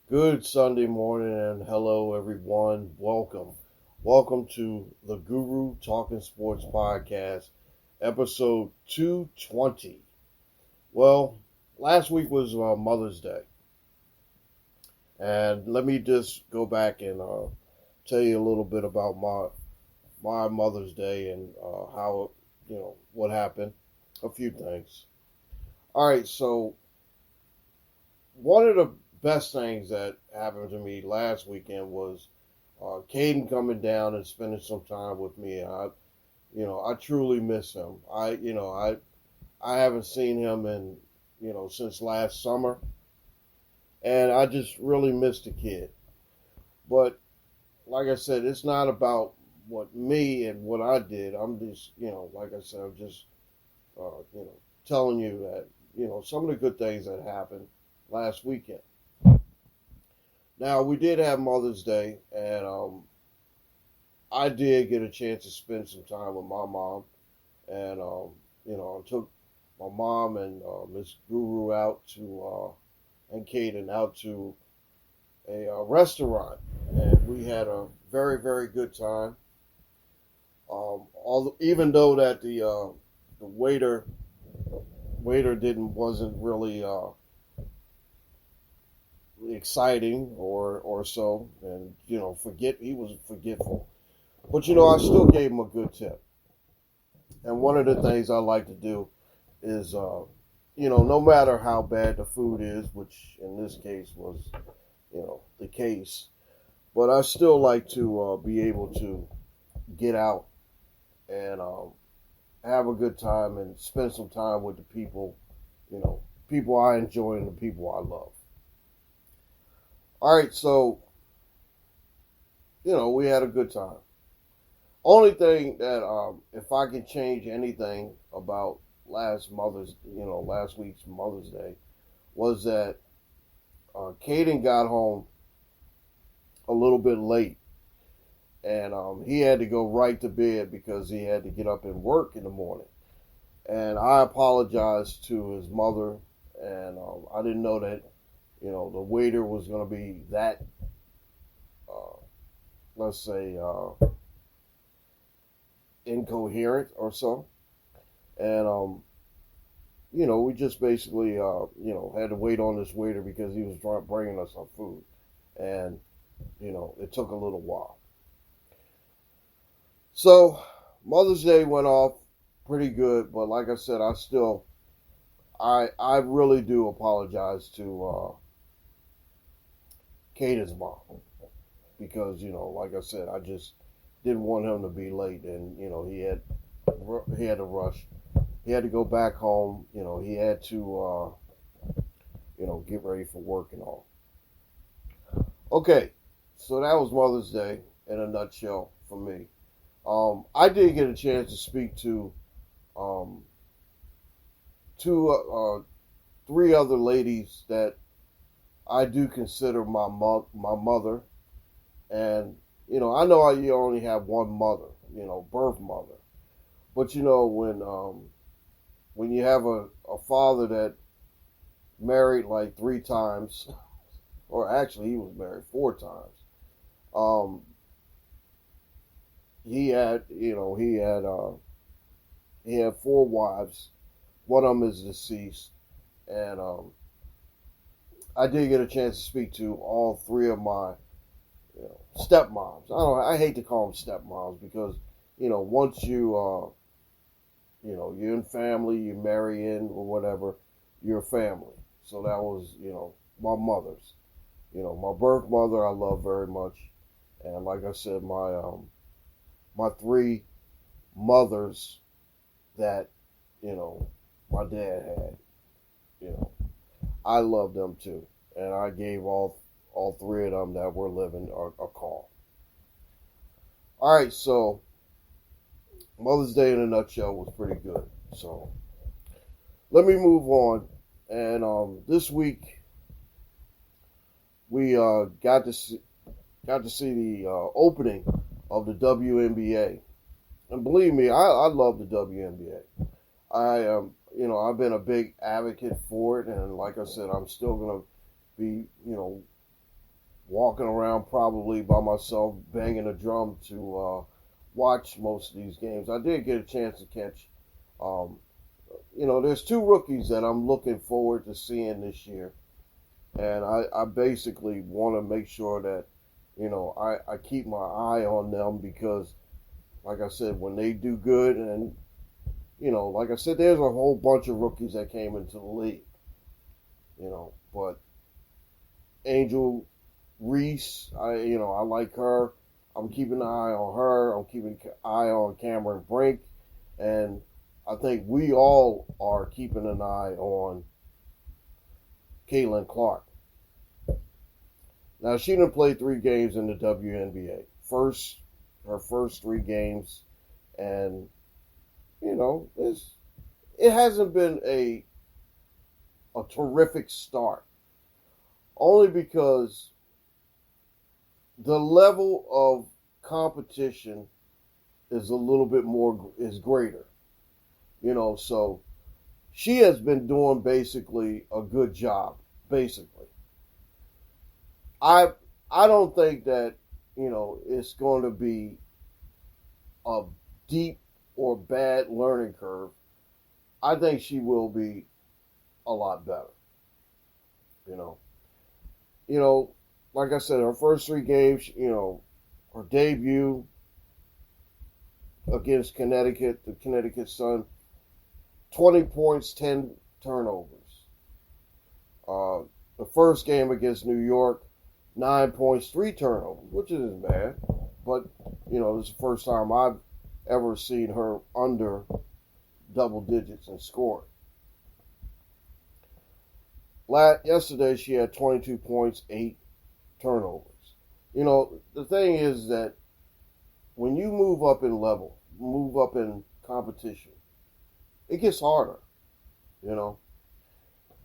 Good Sunday morning and hello everyone. Welcome. Welcome to the Guru Talking Sports Podcast, episode 220. Well, last week was Mother's Day. And let me just go back and tell you a little bit about my Mother's Day and how, what happened. A few things. All right, so one of the best things that happened to me last weekend was Caden coming down and spending some time with me. I truly miss him. I haven't seen him since last summer, and I just really miss the kid. But like I said, it's not about what me and what I did. I'm just, like I said, I'm just, telling you that, some of the good things that happened last weekend. Now, we did have Mother's Day, and I did get a chance to spend some time with my mom. And, I took my mom and Miss Guru and Kaden out to a restaurant. And we had a very, very good time. Even though that the waiter wasn't really exciting or so, and he was forgetful, but I still gave him a good tip. And one of the things I like to do is no matter how bad the food is, which in this case was the case, but I still like to be able to get out and have a good time and spend some time with the people I enjoy and the people I love. All right, so, we had a good time. Only thing that, if I could change anything about last week's Mother's Day, was that Caden got home a little bit late. And he had to go right to bed because he had to get up and work in the morning. And I apologized to his mother, and I didn't know that the waiter was going to be that, let's say, incoherent or so. And, we just basically, had to wait on this waiter because he was bringing us our food. And, it took a little while. So, Mother's Day went off pretty good, but like I said, I really do apologize to Caden's mom because like I said, I just didn't want him to be late, and he had to rush. He had to go back home. He had to get ready for work and all. Okay, so that was Mother's Day in a nutshell for me. I did get a chance to speak to three other ladies that I do consider my mother. And, I know you only have one mother, birth mother. But, when you have a father that married like 3 times, or actually he was married 4 times, he had 4 wives. One of them is deceased, and I did get a chance to speak to all 3 of my stepmoms. I hate to call them stepmoms because once you're in family, you marry in or whatever, you're family. So that was my mother's. My birth mother I love very much, and like I said, my 3 mothers that my dad had, I love them too, and I gave all 3 of them that were living a call. All right, so Mother's Day in a nutshell was pretty good. So let me move on, and this week we got to see the opening of the WNBA. And believe me, I love the WNBA. I've been a big advocate for it, and like I said, I'm still going to be, walking around probably by myself, banging a drum to watch most of these games. I did get a chance to catch, there's two rookies that I'm looking forward to seeing this year. And I basically want to make sure that, I keep my eye on them because, like I said, when they do good and, like I said, there's a whole bunch of rookies that came into the league, but Angel Reese, I like her. I'm keeping an eye on her. I'm keeping an eye on Cameron Brink. And I think we all are keeping an eye on Catlin Clark. Now, she didn't play 3 games in the WNBA. Her first 3 games. And, it hasn't been a terrific start. Only because the level of competition is a little bit is greater. So she has been doing basically a good job, basically. I don't think that, it's going to be a deep or bad learning curve. I think she will be a lot better. Like I said, her first 3 games, her debut against Connecticut, the Connecticut Sun, 20 points, 10 turnovers. The first game against New York, 9 points, 3 turnovers, which isn't bad. But, this is the first time I've ever seen her under double digits in scoring. Yesterday, she had 22 points, 8 turnovers. The thing is that when you move up in level, move up in competition, it gets harder.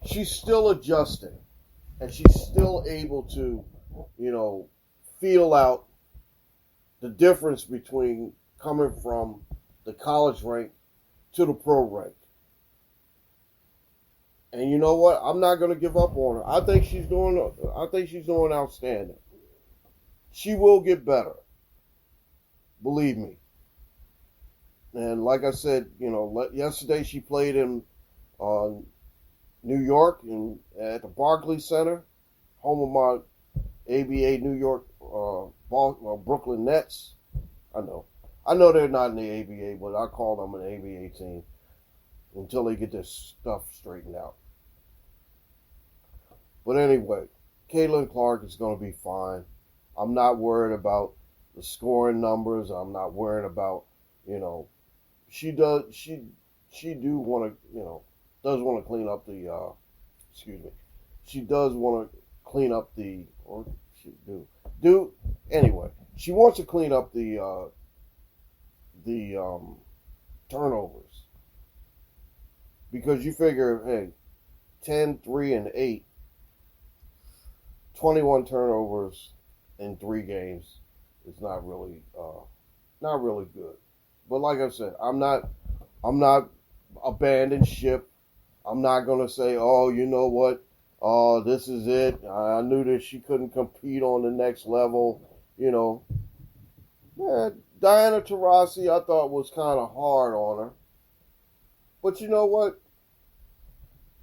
She's still adjusting, and she's still able to, feel out the difference between coming from the college rank to the pro rank. And you know what? I'm not going to give up on her. I think she's doing outstanding. She will get better. Believe me. And like I said, yesterday she played in New York at the Barclays Center, home of my ABA New York Brooklyn Nets. I know they're not in the ABA, but I call them an ABA team until they get their stuff straightened out. But anyway, Catlin Clark is going to be fine. I'm not worried about the scoring numbers. I'm not worried about, she does want to clean up the, she does want to clean up the, or she anyway, she wants to clean up the turnovers. Because you figure, hey, 10, 3, and 8, 21 turnovers in 3 games is not really good. But like I said, I'm not abandoned ship. I'm not gonna say, oh, you know what? Oh, this is it. I knew that she couldn't compete on the next level. Diana Taurasi, I thought was kind of hard on her. But you know what?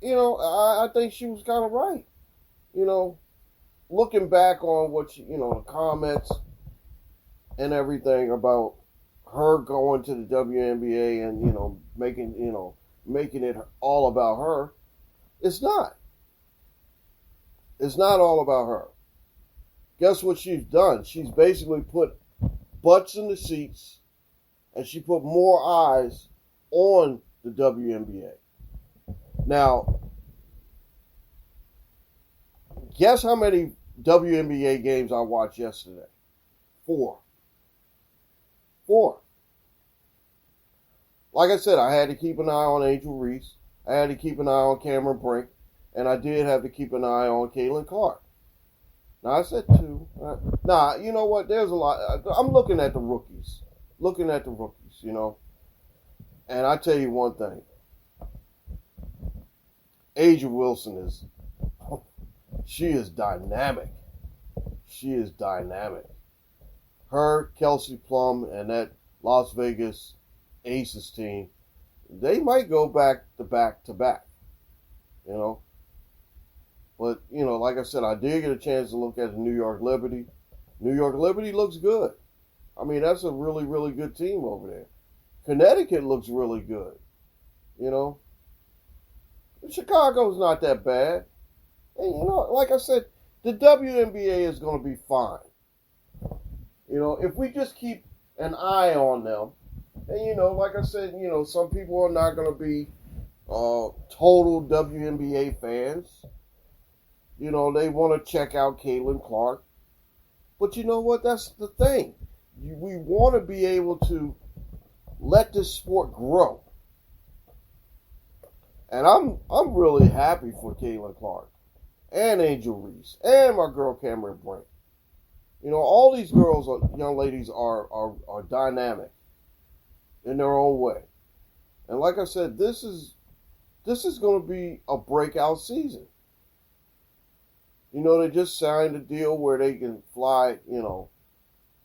I think she was kind of right. Looking back on what the comments and everything about her going to the WNBA and, making it all about her, it's not. It's not all about her. Guess what she's done? She's basically put butts in the seats and she put more eyes on the WNBA. Now, guess how many WNBA games I watched yesterday? 4. Like I said, I had to keep an eye on Angel Reese. I had to keep an eye on Cameron Brink. And I did have to keep an eye on Catlin Clark. Now, I said 2. You know what? There's a lot. I'm looking at the rookies. And I tell you one thing. Asia Wilson she is dynamic. she is dynamic. Her, Kelsey Plum, and that Las Vegas Aces team, they might go back to back, you know. But, you know, like I said, I did get a chance to look at the New York Liberty. New York Liberty looks good. I mean, that's a really, really good team over there. Connecticut looks really good, you know. Chicago's not that bad. And, you know, like I said, the WNBA is going to be fine. You know, if we just keep an eye on them, and, you know, like I said, you know, some people are not going to be total WNBA fans. You know, they want to check out Catlin Clark. But you know what? That's the thing. We want to be able to let this sport grow. And I'm really happy for Catlin Clark and Angel Reese and my girl Cameron Brink. You know, all these girls, young ladies, are dynamic in their own way. And like I said, this is going to be a breakout season. You know, they just signed a deal where they can fly, you know,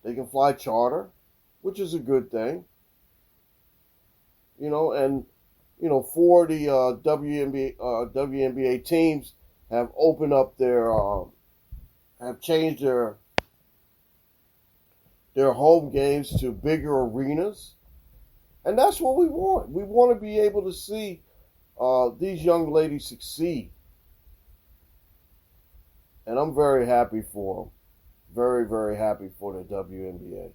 they can fly charter, which is a good thing. You know, and, you know, for the WNBA teams have opened up have changed their home games to bigger arenas. And that's what we want. We want to be able to see these young ladies succeed. And I'm very happy for them. Very, very happy for the WNBA.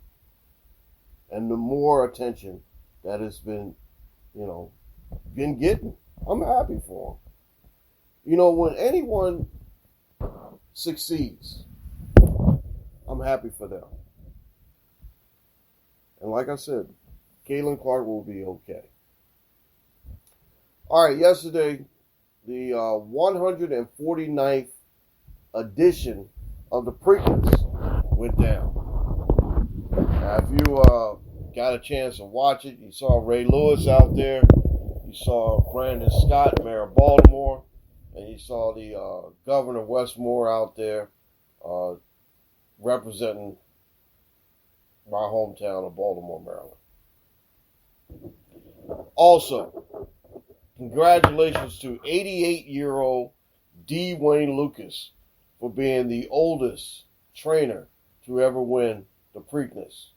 And the more attention that has been, you know, been getting, I'm happy for them. You know, when anyone succeeds, I'm happy for them. And like I said, Catlin Clark will be okay. All right, yesterday, the 149th edition of the Preakness went down. Now, if you got a chance to watch it, you saw Ray Lewis out there, you saw Brandon Scott, Mayor of Baltimore, and you saw the Governor Westmore out there representing my hometown of Baltimore, Maryland. Also, congratulations to 88-year-old D. Wayne Lucas for being the oldest trainer to ever win the Preakness.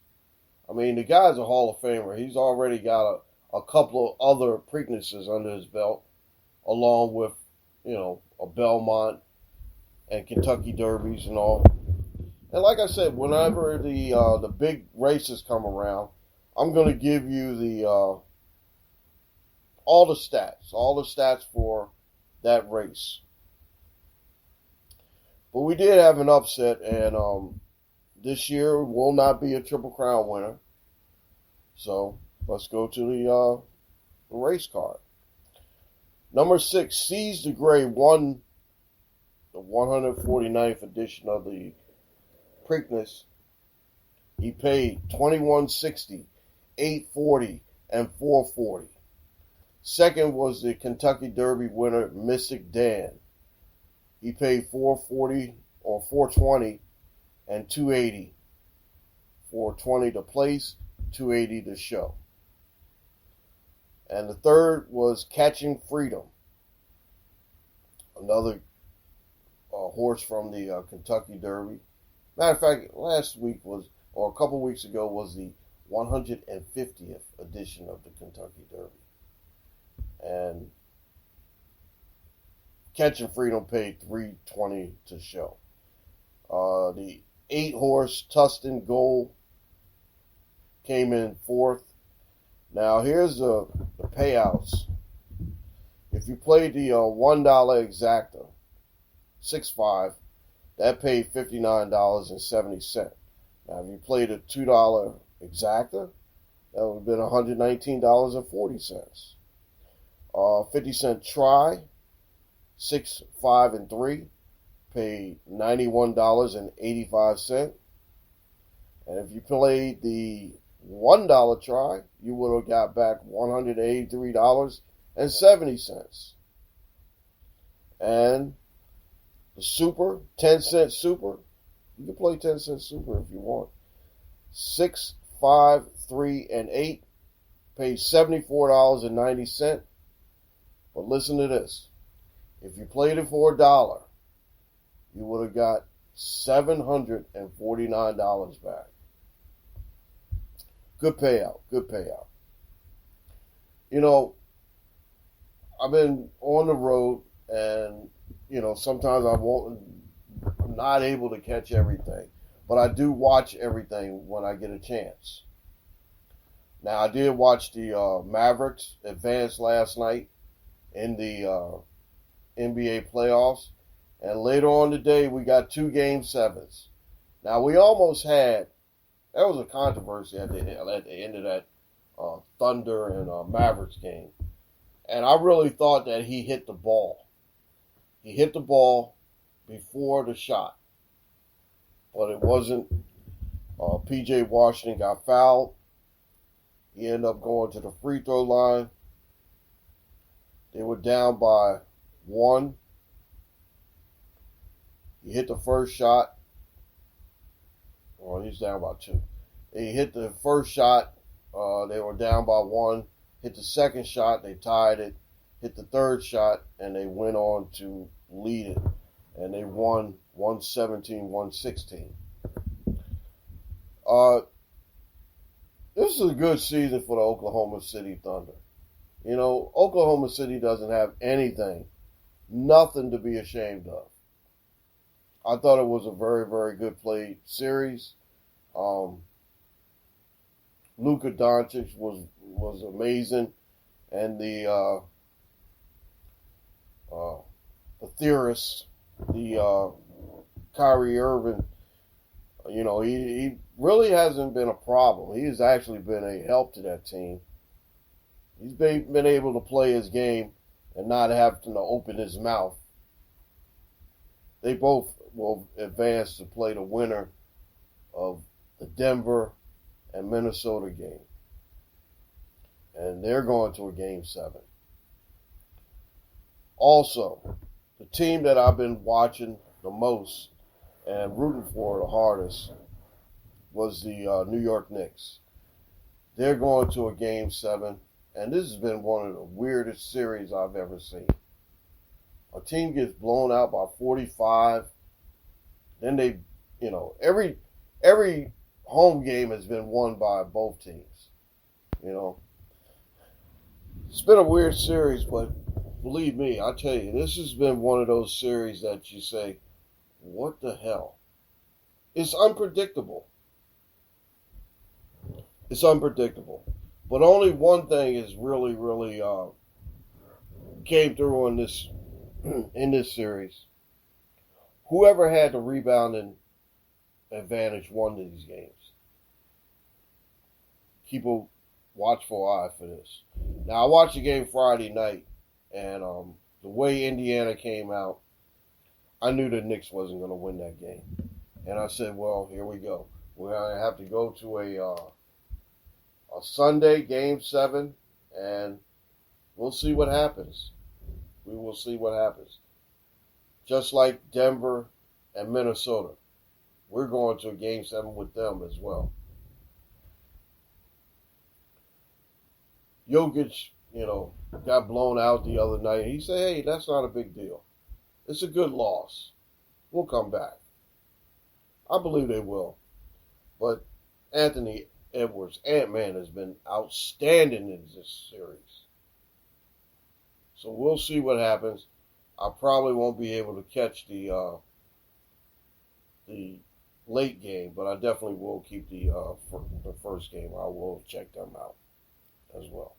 I mean, the guy's a Hall of Famer. He's already got a couple of other Preaknesses under his belt, along with, you know, a Belmont and Kentucky Derbies and all. And like I said, whenever the big races come around, I'm going to give you the all the stats for that race. But we did have an upset, and this year will not be a Triple Crown winner. So let's go to the race card. Number 6, Seize the Gray, won the 149th edition of the Preakness. He paid $21.60, $8.40, and $4.40. Second was the Kentucky Derby winner, Mystik Dan. He paid $4.40 or $4.20 and $2.80. $4.20 to place, $2.80 to show. And the third was Catching Freedom, another horse from the Kentucky Derby. Matter of fact, last week a couple weeks ago was the 150th edition of the Kentucky Derby. And Catching Freedom paid $3.20 to show. The 8-horse Tustin Gold came in 4th. Now here's the payouts. If you played the $1 exacta, 6.5, that paid $59.70. Now if you played a $2 exacta, that would have been $119.40. 50-cent try, 6, 5, and 3, paid $91.85. And if you played the $1 try, you would have got back $183.70. And the super, 10-cent super, You can play 10 cent super if you want. 6, 5, 3, and 8 pay $74.90. But listen to this. If you played it for $1, you would have got $749 back. Good payout. Good payout. You know, I've been on the road, and, you know, sometimes I'm not able to catch everything. But I do watch everything when I get a chance. Now, I did watch the Mavericks advance last night in the NBA playoffs. And later on today, we got 2 Game 7s. Now, we almost had, that was a controversy at the end of that Thunder and Mavericks game. And I really thought that he hit the ball. He hit the ball before the shot. But it wasn't. P.J. Washington got fouled. He ended up going to the free throw line. They were down by 1. He hit the first shot. Well, he's down by 2. He hit the first shot. They were down by 1. Hit the second shot. They tied it. Hit the third shot, and they went on to lead it. And they won 117-116. This is a good season for the Oklahoma City Thunder. You know, Oklahoma City doesn't have anything, nothing to be ashamed of. I thought it was a very, very good played series. Luka Doncic was amazing, and the theorist, the Kyrie Irving, you know, he really hasn't been a problem. He has actually been a help to that team. He's been able to play his game and not having to open his mouth. They both will advance to play the winner of the Denver and Minnesota game. And they're going to a Game 7. Also, the team that I've been watching the most and rooting for the hardest was the New York Knicks. They're going to a Game 7, and this has been one of the weirdest series I've ever seen. A team gets blown out by 45, then they, you know, every home game has been won by both teams. You know, it's been a weird series, but believe me, I tell you, this has been one of those series that you say, what the hell? It's unpredictable. It's unpredictable. But only one thing is really, really came through in this series. Whoever had the rebounding advantage won these games. Keep a watchful eye for this. Now, I watched the game Friday night, and the way Indiana came out, I knew the Knicks wasn't going to win that game. And I said, well, here we go. We're going to have to go to a Sunday Game 7, and we'll see what happens. We will see what happens. Just like Denver and Minnesota, we're going to a Game 7 with them as well. Jokic, you know, got blown out the other night. He said, hey, that's not a big deal. It's a good loss. We'll come back. I believe they will. But Anthony Edwards, Ant-Man, has been outstanding in this series. So we'll see what happens. I probably won't be able to catch the late game, but I definitely will keep the first game. I will check them out as well.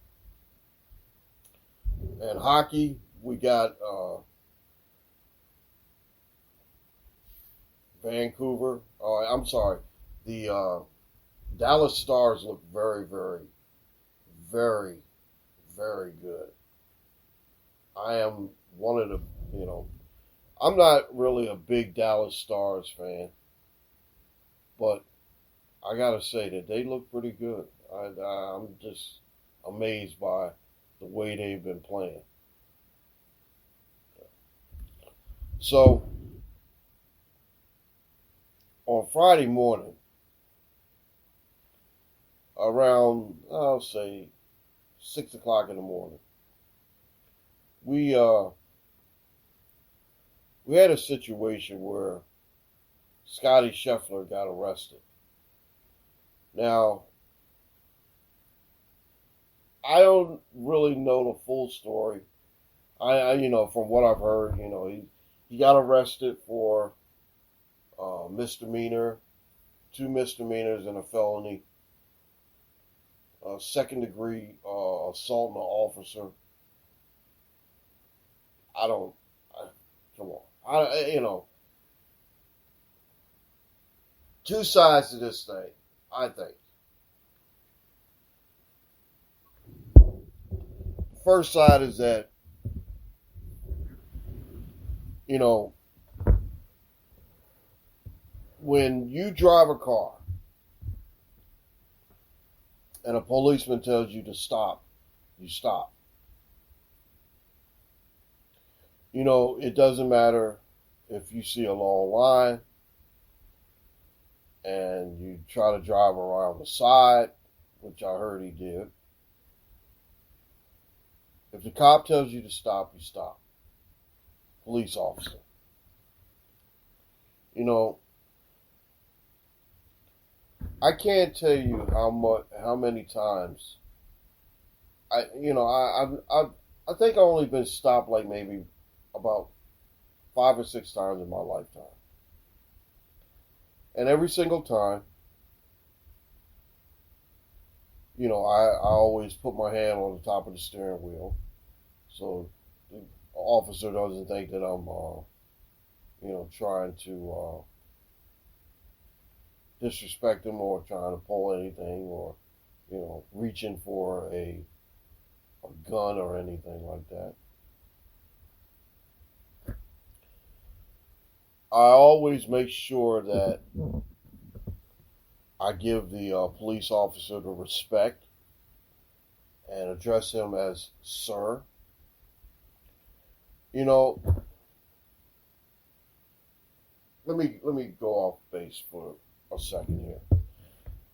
And hockey, we got Vancouver. I'm sorry. The Dallas Stars look very, very, very, very good. I am one of the, you know, I'm not really a big Dallas Stars fan, but I got to say that they look pretty good. I'm just amazed by the way they've been playing. So, on Friday morning, around, I'll say, 6 o'clock in the morning, we had a situation where Scottie Scheffler got arrested. Now, I don't really know the full story. I from what I've heard, he got arrested for misdemeanor, 2 misdemeanors and a felony, second degree assault on an officer. Come on. Two sides to this thing, I think. The first side is that, when you drive a car and a policeman tells you to stop, you stop. It doesn't matter if you see a long line and you try to drive around the side, which I heard he did. If the cop tells you to stop, you stop. Police officer. I can't tell you how many times I think I've only been stopped like maybe about 5 or 6 times in my lifetime. And every single time, I always put my hand on the top of the steering wheel so the officer doesn't think that I'm, trying to disrespect him or trying to pull anything or, reaching for a gun or anything like that. I always make sure that I give the police officer the respect and address him as sir. Let me go off base for a second here.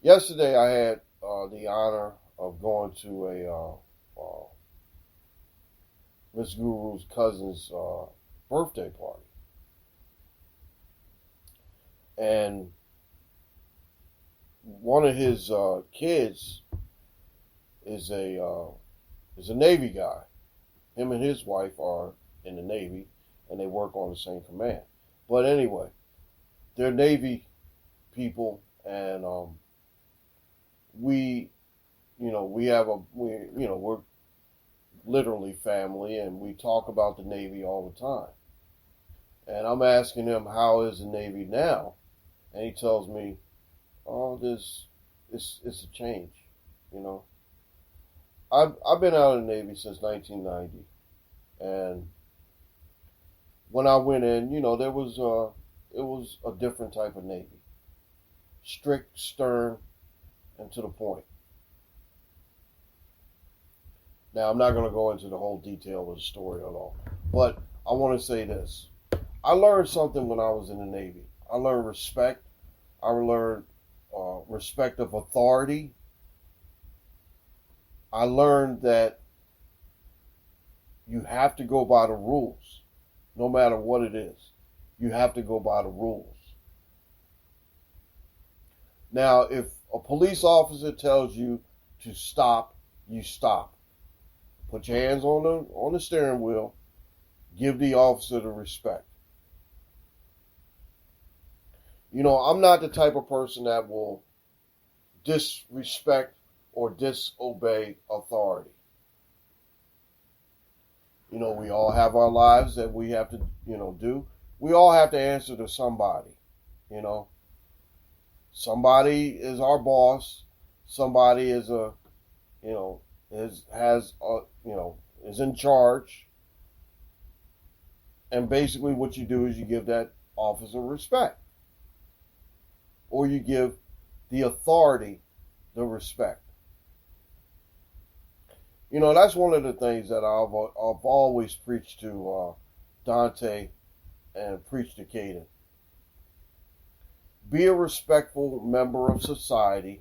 Yesterday I had the honor of going to a Miss Guru's cousin's birthday party. And one of his kids is a Navy guy. Him and his wife are in the Navy, and they work on the same command. But anyway, they're Navy people, and we're literally family, and we talk about the Navy all the time. And I'm asking him, how is the Navy now? And he tells me, it's a change, I've been out of the Navy since 1990, and when I went in, it was a different type of Navy, strict, stern, and to the point. Now, I'm not going to go into the whole detail of the story at all, but I want to say this. I learned something when I was in the Navy. I learned respect. I learned respect of authority. I learned that you have to go by the rules, no matter what it is. You have to go by the rules. Now, if a police officer tells you to stop, you stop. Put your hands on the steering wheel. Give the officer the respect. I'm not the type of person that will disrespect or disobey authority. We all have our lives that we have to, do. We all have to answer to somebody, Somebody is our boss. Somebody is is in charge. And basically what you do is you give that officer respect. Or you give the authority the respect. That's one of the things that I've always preached to Dante and preached to Caden. be a respectful member of society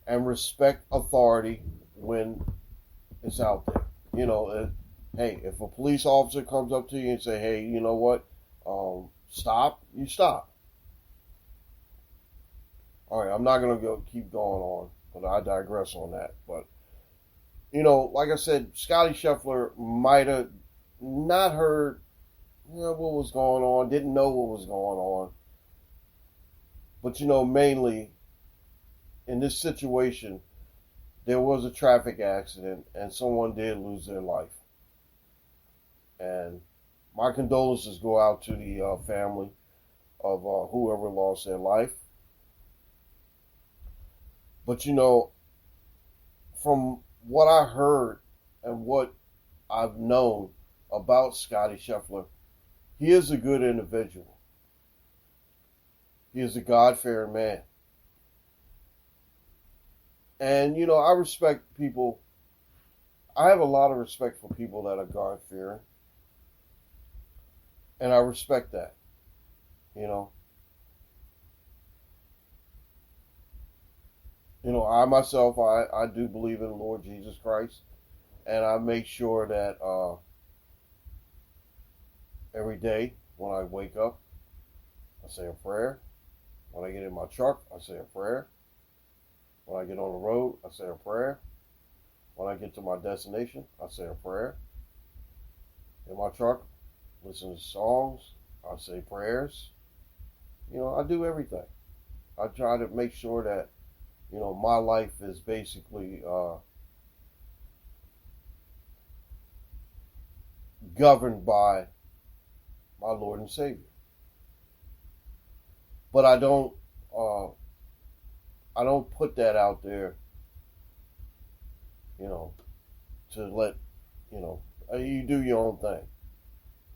and respect authority when it's out there. You know, hey, if a police officer comes up to you and say, hey, you know what, stop, you stop. All right, I'm not going to keep going on, but I digress on that. But, you know, like I said, Scottie Scheffler might have not heard what was going on, didn't know what was going on. But, you know, mainly in this situation, there was a traffic accident and someone did lose their life. And my condolences go out to the family of whoever lost their life. But, you know, from what I heard and what I've known about Scottie Scheffler, he is a good individual. He is a God-fearing man. And, you know, I respect people. I have a lot of respect for people that are God-fearing. And I respect that, you know. You know, I myself, I do believe in the Lord Jesus Christ. And I make sure that every day when I wake up, I say a prayer. When I get in my truck, I say a prayer. When I get on the road, I say a prayer. When I get to my destination, I say a prayer. In my truck, listen to songs. I say prayers. You know, I do everything. I try to make sure that, you know, my life is basically governed by my Lord and Savior. But I don't put that out there, you know, to let, you know, you do your own thing.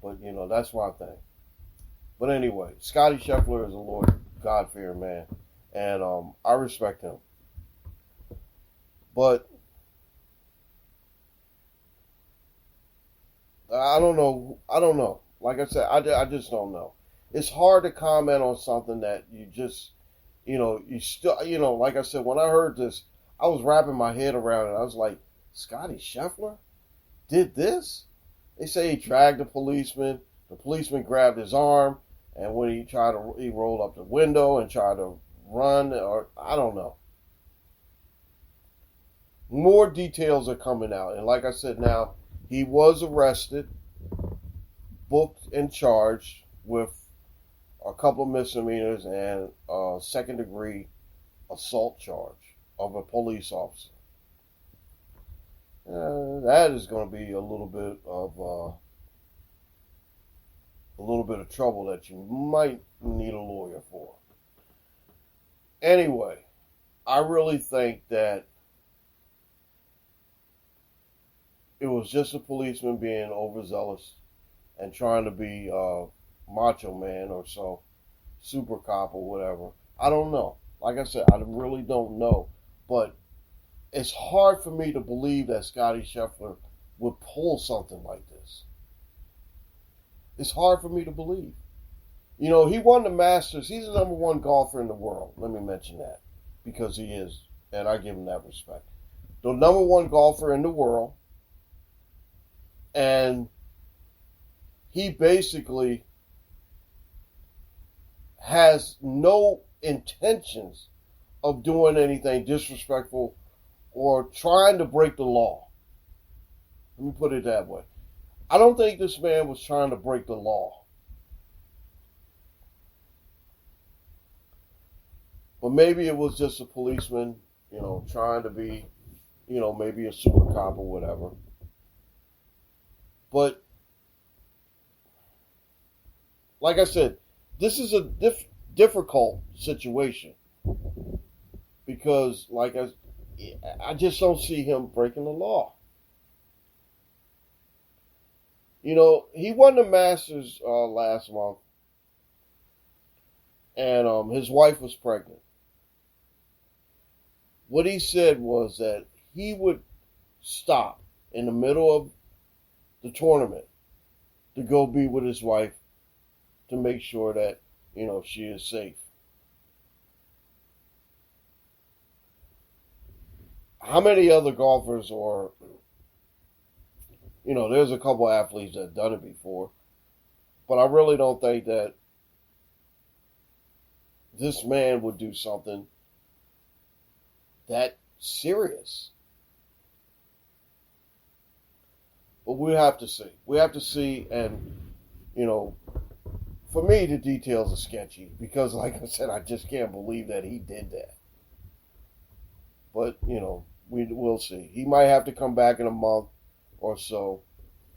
But, you know, that's my thing. But anyway, Scottie Scheffler is a Lord God-fearing man. And I respect him. But I don't know. Like I said, I just don't know. It's hard to comment on something that you just, you know, you still, you know, like I said, when I heard this, I was wrapping my head around it. I was like, Scottie Scheffler did this? They say he dragged a policeman. The policeman grabbed his arm, and when he rolled up the window and tried to run, or I don't know. More details are coming out, and like I said, now he was arrested, booked, and charged with a couple of misdemeanors and a second-degree assault charge of a police officer. That is going to be a little bit of trouble that you might need a lawyer for. Anyway, I really think that it was just a policeman being overzealous and trying to be macho man or so, super cop or whatever. I don't know. Like I said, I really don't know. But it's hard for me to believe that Scottie Scheffler would pull something like this. It's hard for me to believe. You know, he won the Masters. He's the number one golfer in the world. Let me mention that. Because he is. And I give him that respect. The number one golfer in the world. And he basically has no intentions of doing anything disrespectful or trying to break the law. Let me put it that way. I don't think this man was trying to break the law. But maybe it was just a policeman, you know, trying to be, you know, maybe a super cop or whatever. But, like I said, this is a difficult situation. Because, like I just don't see him breaking the law. You know, he won the Masters last month. And his wife was pregnant. What he said was that he would stop in the middle of the tournament to go be with his wife to make sure that she is safe. How many other golfers or, there's a couple athletes that have done it before, but I really don't think that this man would do something that serious. But we have to see. We have to see, and, for me, the details are sketchy because, like I said, I just can't believe that he did that. But, we'll see. He might have to come back in a month or so.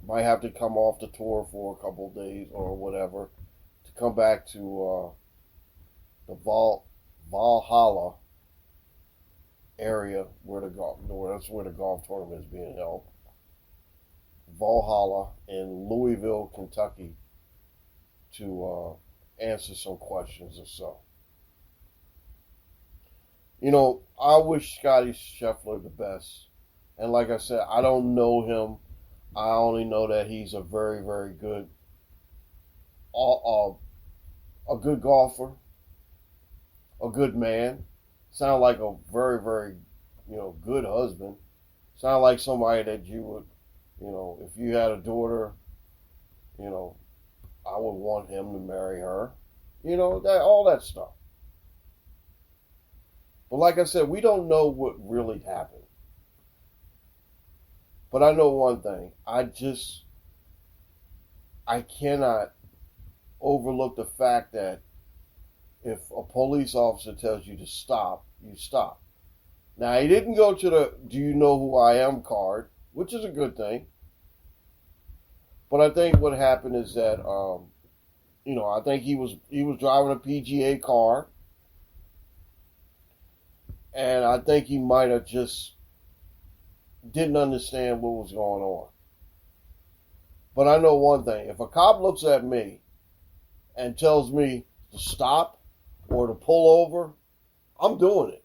Might have to come off the tour for a couple of days or whatever to come back to the Valhalla area that's where the golf tournament is being held. Valhalla in Louisville, Kentucky, to answer some questions or so. I wish Scottie Scheffler the best. And like I said, I don't know him. I only know that he's a very, very good, a good golfer, a good man. Sound like a very, very, good husband. Sound like somebody that you would, if you had a daughter, I would want him to marry her. All that stuff. But like I said, we don't know what really happened. But I know one thing. I cannot overlook the fact that if a police officer tells you to stop, you stop. Now, he didn't go to the "do you know who I am" card, which is a good thing. But I think what happened is that, I think he was driving a PGA car. And I think he might have just didn't understand what was going on. But I know one thing. If a cop looks at me and tells me to stop or to pull over, I'm doing it.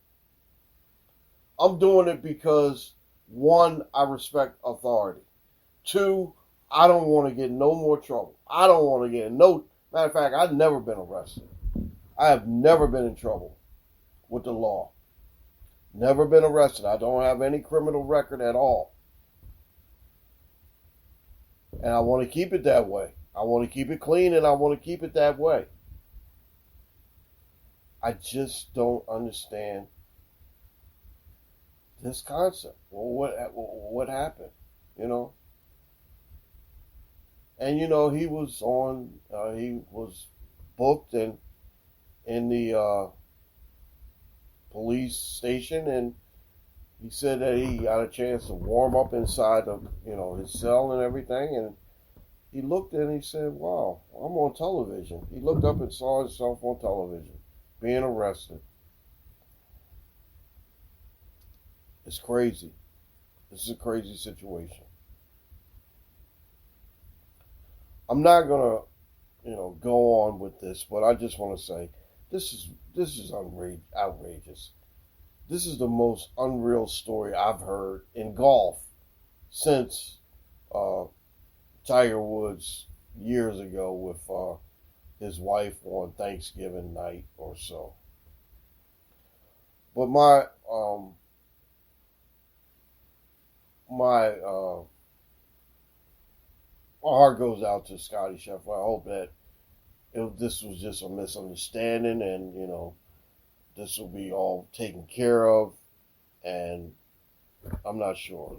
I'm doing it because, one, I respect authority. Two, I don't want to get in no more trouble. I don't want to get in no... Matter of fact, I've never been arrested. I have never been in trouble with the law. Never been arrested. I don't have any criminal record at all. And I want to keep it that way. I want to keep it clean and I want to keep it that way. I just don't understand this concept. Well, what happened? And he was booked and in the police station, and he said that he got a chance to warm up inside of his cell and everything, and he looked and he said, "Wow, I'm on television." He looked up and saw himself on television being arrested. It's crazy. This is a crazy situation. I'm not gonna go on with this, but I just want to say this is outrageous. This is the most unreal story I've heard in golf since Tiger Woods years ago with his wife on Thanksgiving night or so. But my heart goes out to Scottie Scheffler. I hope that this was just a misunderstanding, and this will be all taken care of. And I'm not sure.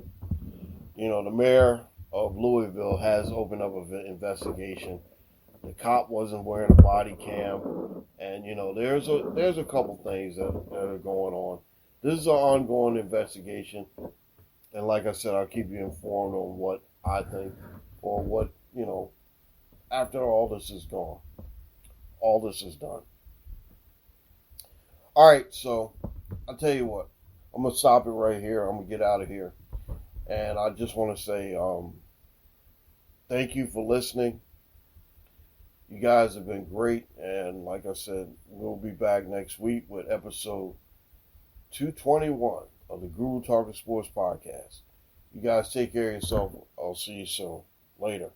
The mayor of Louisville has opened up an investigation. The cop wasn't wearing a body cam, and there's a couple things that are going on. This is an ongoing investigation, and like I said, I'll keep you informed on what I think or what after all this is gone, all this is done. All right, so I'll tell you what, I'm gonna stop it right here. I'm gonna get out of here, and I just want to say thank you for listening. You guys have been great, and like I said, we'll be back next week with episode 221 of the Guru Talkin Sports Podcast. You guys take care of yourself. I'll see you soon. Later.